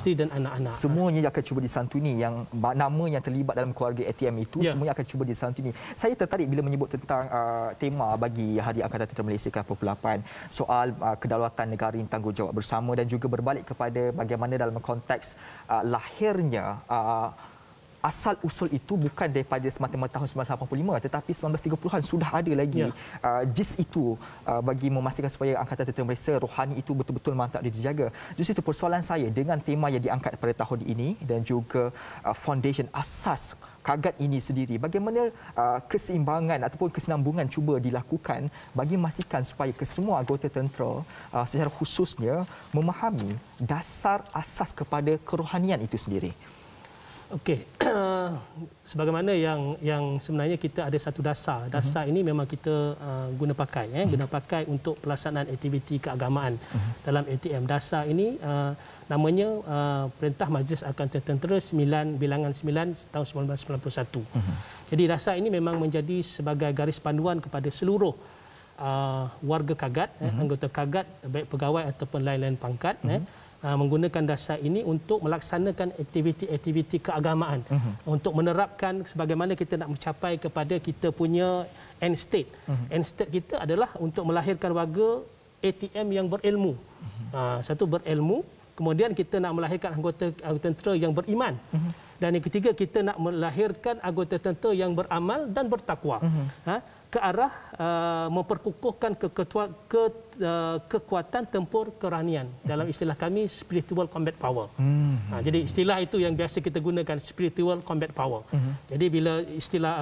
isteri dan anak-anak. Semuanya akan cuba disantuni, yang nama yang terlibat dalam keluarga ATM itu semuanya akan cuba disantuni. Saya tertarik bila menyebut tentang tema bagi Hari Angkatan Tentera Malaysia ke-8 soal kedaulatan negara yang tanggungjawab bersama, dan juga berbalik kepada bagaimana dalam konteks lahirnya asal usul itu bukan daripada semata-mata tahun 1985, tetapi 1930-an sudah ada lagi JIS itu bagi memastikan supaya Angkatan Tentera Malaysia rohani itu betul-betul mantap dijaga. Justru itu persoalan saya dengan tema yang diangkat pada tahun ini dan juga foundation asas Kagat ini sendiri, bagaimana keseimbangan ataupun kesinambungan cuba dilakukan bagi memastikan supaya kesemua anggota tentera secara khususnya memahami dasar asas kepada kerohanian itu sendiri. Okey, sebagaimana yang sebenarnya kita ada satu dasar. Dasar ini memang kita guna pakai untuk pelaksanaan aktiviti keagamaan dalam ATM. Dasar ini namanya Perintah Majlis Angkatan Tentera 9 bilangan 9 tahun 1991. Jadi dasar ini memang menjadi sebagai garis panduan kepada seluruh warga Kagat, anggota Kagat, baik pegawai ataupun lain-lain pangkat, menggunakan dasar ini untuk melaksanakan aktiviti-aktiviti keagamaan, untuk menerapkan sebagaimana kita nak mencapai kepada kita punya end state. End state kita adalah untuk melahirkan warga ATM yang berilmu. Satu berilmu, kemudian kita nak melahirkan anggota tentera yang beriman. Dan yang ketiga, kita nak melahirkan anggota tentera yang beramal dan bertakwa. Ke arah memperkukuhkan kekuatan tempur kerohanian. Dalam istilah kami, spiritual combat power. Jadi istilah itu yang biasa kita gunakan, spiritual combat power. Jadi bila istilah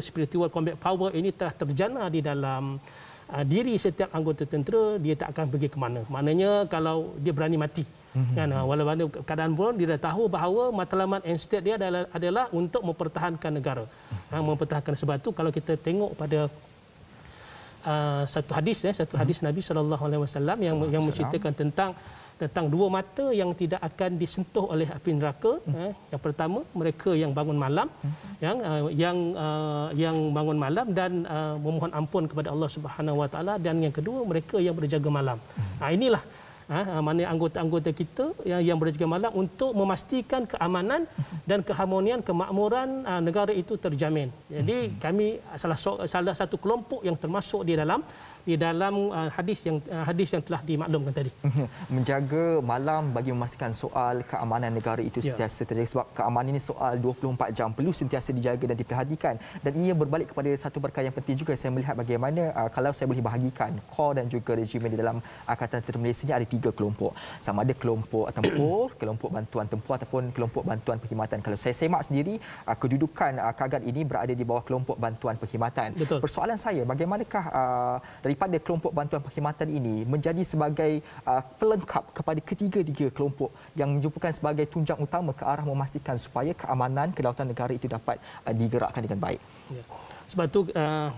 spiritual combat power ini telah terjana di dalam diri setiap anggota tentera, dia tak akan pergi ke mana. Maknanya kalau dia berani mati. Walaupun keadaan pun dia dah tahu bahawa matlamat end state dia adalah untuk mempertahankan negara. Mempertahankan, sebab itu kalau kita tengok pada satu hadis Nabi SAW yang menceritakan tentang dua mata yang tidak akan disentuh oleh api neraka. Yang pertama, mereka yang bangun malam, yang bangun malam dan memohon ampun kepada Allah Subhanahu Wa Taala, dan yang kedua, mereka yang berjaga malam. Inilah mana anggota-anggota kita yang berjaga malam untuk memastikan keamanan dan keharmonian, kemakmuran negara itu terjamin. Jadi kami salah satu kelompok yang termasuk di dalam hadis yang telah dimaklumkan tadi. Menjaga malam bagi memastikan soal keamanan negara itu sentiasa terjaga, sebab keamanan ini soal 24 jam perlu sentiasa dijaga dan diperhatikan. Dan ia berbalik kepada satu perkara yang penting juga. Saya melihat bagaimana kalau saya boleh bahagikan KOR dan juga regimen di dalam Angkatan Tentera Malaysia ini ada 3 kelompok. Sama ada kelompok tempur, kelompok bantuan tempur ataupun kelompok bantuan perkhidmatan. Kalau saya semak sendiri, kedudukan Kagat ini berada di bawah kelompok bantuan perkhidmatan. Betul. Persoalan saya, bagaimanakah daripada kelompok bantuan perkhidmatan ini menjadi sebagai pelengkap kepada ketiga-tiga kelompok yang menjumpakan sebagai tunjang utama ke arah memastikan supaya keamanan kedaulatan negara itu dapat digerakkan dengan baik. Ya. Sebab itu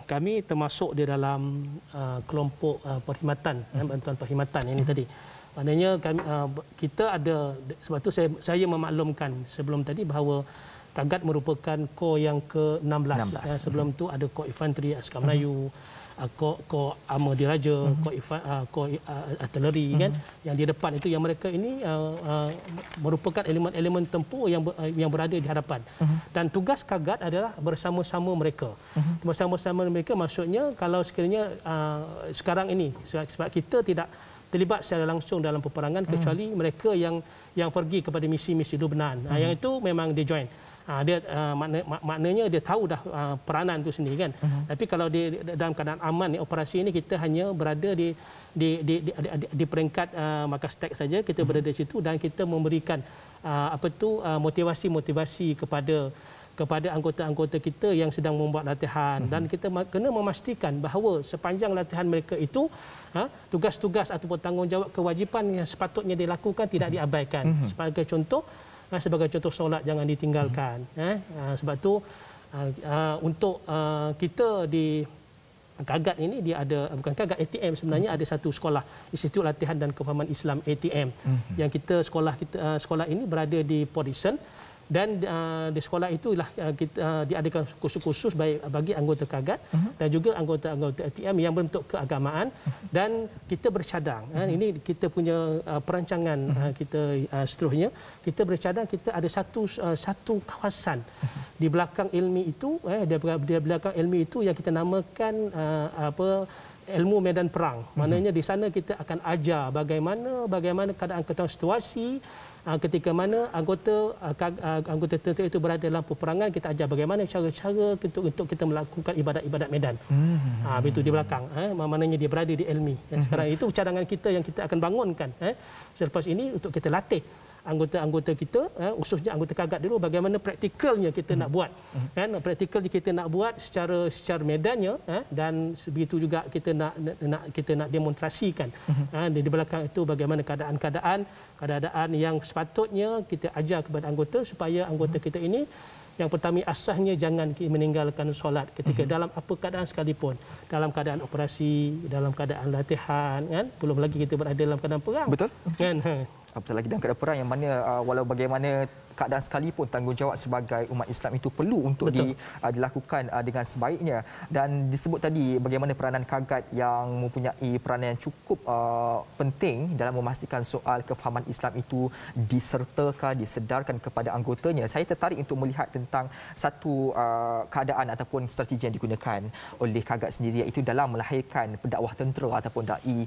kami termasuk di dalam kelompok perkhidmatan, bantuan perkhidmatan ini tadi. Maknanya kita ada, sebab itu saya memaklumkan sebelum tadi bahawa Kagat merupakan kor yang ke-16. Sebelum itu ada kor infanteri askar Melayu, kor armor diraja, kor artileri, kan, yang di depan itu, yang mereka ini merupakan elemen-elemen tempur yang berada di hadapan. Dan tugas Kagat adalah bersama-sama mereka. Bersama-sama mereka maksudnya kalau sekiranya sekarang ini, sebab kita tidak terlibat secara langsung dalam peperangan kecuali mereka yang pergi kepada misi-misi Lubnan. Yang itu memang dia join. Dia maknanya dia tahu dah peranan itu sendiri, kan. Tapi kalau dalam keadaan aman operasi ini, kita hanya berada di peringkat markas tek saja, kita berada di situ dan kita memberikan motivasi kepada anggota-anggota kita yang sedang membuat latihan, dan kita kena memastikan bahawa sepanjang latihan mereka itu tugas-tugas ataupun tanggungjawab kewajipan yang sepatutnya dilakukan tidak diabaikan. Sebagai contoh solat jangan ditinggalkan. Sebab tu untuk kita di Kagat ini, dia ada, bukan Kagat, ATM sebenarnya ada satu sekolah, Institut Latihan dan Kefahaman Islam ATM, yang sekolah ini berada di Port Dickson, Dan di sekolah itulah kita diadakan kursus-kursus bagi anggota KAGAT dan juga anggota-anggota ATM yang berbentuk keagamaan dan kita bercadang. Ini kita punya perancangan kita seterusnya. Kita bercadang, kita ada satu kawasan di belakang ilmi itu, di belakang ilmi itu yang kita namakan ilmu medan perang. Maknanya di sana kita akan ajar bagaimana keadaan situasi ketika mana anggota tentera itu berada dalam peperangan, kita ajar bagaimana cara-cara untuk kita melakukan ibadat-ibadat medan. Itu di belakang. Maknanya dia berada di ilmi. Sekarang itu cadangan kita yang kita akan bangunkan selepas ini untuk kita latih anggota-anggota kita, khususnya anggota KAGAT dulu, bagaimana praktikalnya kita nak buat. Praktikalnya kita nak buat secara medannya, dan begitu juga kita nak demonstrasikan di belakang itu bagaimana keadaan yang sepatutnya kita ajar kepada anggota supaya anggota kita ini yang pertama asasnya jangan meninggalkan solat ketika dalam apa keadaan sekalipun, dalam keadaan operasi, dalam keadaan latihan, belum lagi kita berada dalam keadaan perang. Betul. Apatah lagi dalam keadaan perang yang mana walau bagaimana keadaan sekalipun tanggungjawab sebagai umat Islam itu perlu untuk dilakukan dengan sebaiknya. Dan disebut tadi bagaimana peranan KAGAT yang mempunyai peranan yang cukup penting dalam memastikan soal kefahaman Islam itu disedarkan kepada anggotanya. Saya tertarik untuk melihat tentang satu keadaan ataupun strategi yang digunakan oleh KAGAT sendiri, iaitu dalam melahirkan pendakwah tentera ataupun dai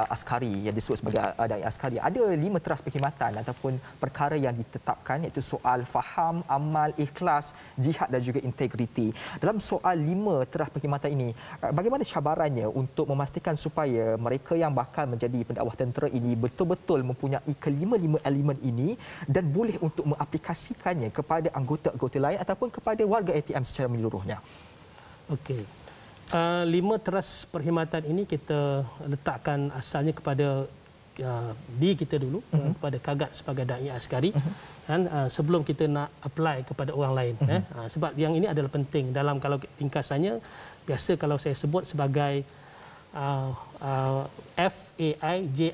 askari yang disebut sebagai dai askari. Ada 5 teras perkhidmatan ataupun perkara yang ditetapkan, iaitu soal faham, amal, ikhlas, jihad dan juga integriti. Dalam soal 5 terah perkhidmatan ini, bagaimana cabarannya untuk memastikan supaya mereka yang bakal menjadi pendakwah tentera ini betul-betul mempunyai kelima-lima elemen ini dan boleh untuk mengaplikasikannya kepada anggota-anggota lain ataupun kepada warga ATM secara menyeluruhnya? Okey. 5 teras perkhidmatan ini kita letakkan asalnya kepada diri kita dulu, kepada KAGAT sebagai dai askari, dan sebelum kita nak apply kepada orang lain. Sebab yang ini adalah penting dalam, kalau ringkasannya biasa kalau saya sebut sebagai FAIJI,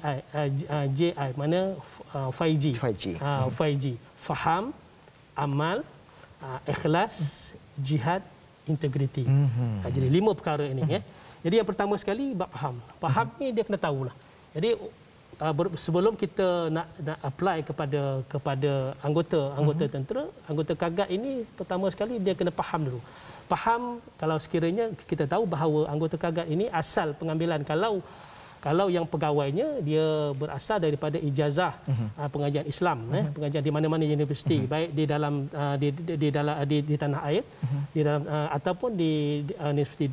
mana 5G. 5G. Faham, amal, ikhlas, jihad, integriti. Jadi 5 perkara ini. Jadi yang pertama sekali bab faham. Faham ni dia kena tahulah. Jadi sebelum kita nak apply kepada anggota tentera, anggota KAGAT ini pertama sekali dia kena faham dulu. Faham, kalau sekiranya kita tahu bahawa anggota KAGAT ini asal pengambilan, kalau yang pegawainya dia berasal daripada ijazah pengajian Islam, pengajian di mana-mana universiti, baik di dalam di tanah air, di dalam ataupun di universiti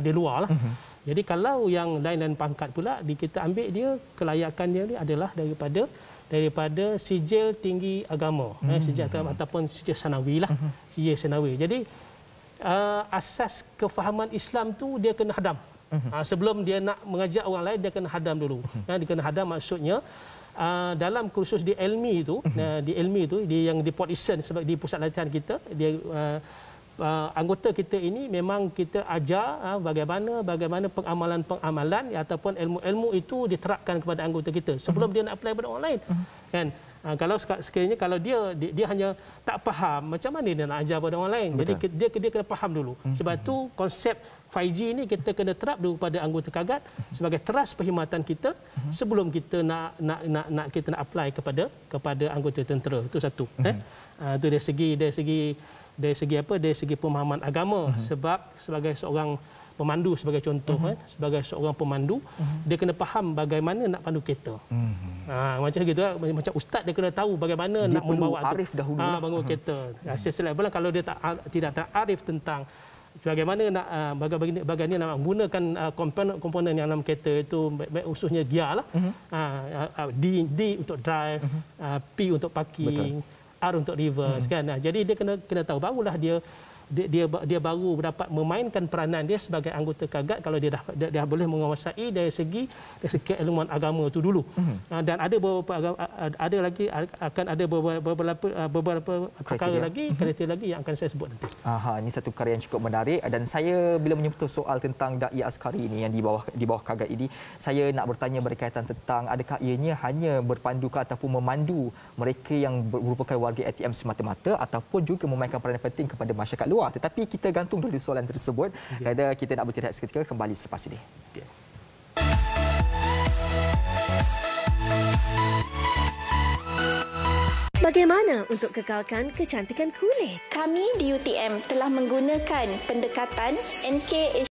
di luar lah. Jadi kalau yang lain-lain pangkat pula kita ambil dia, kelayakan dia ni adalah daripada sijil tinggi agama, sijil ataupun sijil sanawi lah, sijil sanawi. Jadi asas kefahaman Islam tu dia kena hadam. Sebelum dia nak mengajak orang lain, dia kena hadam dulu. Dia kena hadam maksudnya dalam kursus di ilmi itu, yang di Port Eastern di pusat latihan kita, dia anggota kita ini memang kita ajar bagaimana pengamalan ataupun ilmu-ilmu itu diterapkan kepada anggota kita sebelum dia nak apply pada orang lain. Kan? Kalau sekiranya kalau dia hanya tak faham, macam mana dia nak ajar pada orang lain? Betul. Jadi dia kena faham dulu. Sebab tu konsep 5G ini kita kena terap dulu pada anggota KAGAT sebagai teras perkhidmatan kita sebelum kita nak apply kepada anggota tentera. Itu satu. Itu dari segi pemahaman agama. Sebab sebagai seorang pemandu, sebagai contoh, sebagai seorang pemandu, dia kena faham bagaimana nak pandu kereta. Macam gitu, macam ustaz dia kena tahu bagaimana dia nak membawa arif dahulu bangun kereta. Selain pula kalau dia tidak arif tentang bagaimana nak menggunakan komponen yang dalam kereta itu, baik khususnya gear lah, D untuk drive, P untuk parking, R untuk reverse, kan. Jadi dia kena tahu, barulah dia dia baru dapat memainkan peranan dia sebagai anggota KAGAT kalau dia dah boleh menguasai dari segi keilmuan agama itu dulu. Dan ada beberapa perkara lagi, kriteria lagi yang akan saya sebut nanti. Ini satu perkara yang cukup menarik, dan saya bila menyentuh soal tentang Dai Askari ini yang di bawah KAGAT ini, saya nak bertanya berkaitan tentang adakah ianya hanya berpandu ataupun memandu mereka yang merupakan warga ATM semata-mata ataupun juga memainkan peranan penting kepada masyarakat luar. Tetapi kita gantung dulu soalan tersebut. Kerana kita nak bertirahat seketika, kembali selepas ini. Bagaimana untuk kekalkan kecantikan kulit? Kami di UTM telah menggunakan pendekatan NK